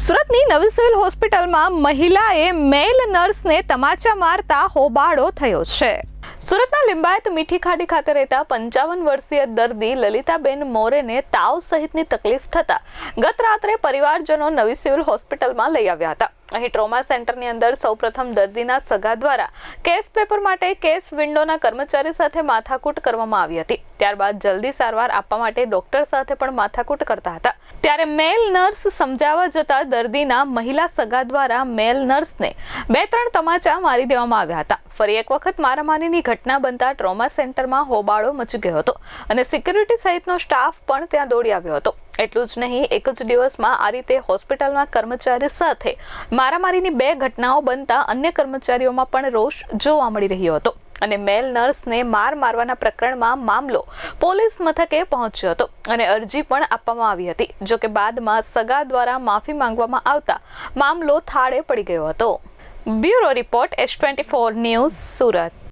સુરતની નવી સિવિલ હોસ્પિટલમાં મહિલાએ મેલ નર્સને તમાચા મારતા હોબાળો થયો છે। સુરતના લિંબાયત મીઠી ખાડી ખાતે રહેતા 55 વર્ષીય દર્દી લલિતાબેન મોરેને તાવ સહિતની તકલીફ થતા ગત રાત્રે પરિવારજનો નવી સિવિલ હોસ્પિટલમાં લઈ આવ્યા હતા। અહીં ટ્રોમા સેન્ટરની અંદર સૌપ્રથમ દર્દીના સગા દ્વારા કેસ પેપર માટે કેસ વિન્ડોના કર્મચારી સાથે માથાકૂટ કરવામાં આવી હતી। ત્યારબાદ જલ્દી સારવાર આપવા માટે ડોક્ટર સાથે પણ માથાકૂટ કરતા હતા। ત્યારે મેલ નર્સ સમજાવવા જતા દર્દીના મહિલા સગા દ્વારા મેલ નર્સને 2-3 તમાચા મારી દેવામાં આવ્યા હતા। ફરી એક વખત મારામારીની ઘટના બનતા ટ્રોમા સેન્ટરમાં હોબાળો મચી ગયો હતો અને સિક્યુરિટી સહિતનો સ્ટાફ પણ ત્યાં દોડી આવ્યો હતો। એટલું જ નહીં, એક જ દિવસમાં આ રીતે હોસ્પિટલના કર્મચારી સાથે મારામારીની 2 ઘટનાઓ બનતા અન્ય કર્મચારીઓમાં પણ રોષ જોવા મળી રહ્યો હતો અને મેલ નર્સને મારવાના પ્રકરણમાં મામલો પોલીસ મથકે પહોંચ્યો હતો અને અરજી પણ આપવામાં આવી હતી। જો કે બાદમાં સગા દ્વારા માફી માંગવામાં આવતા મામલો થાળે પડી ગયો હતો। Bureau report S24 news Surat.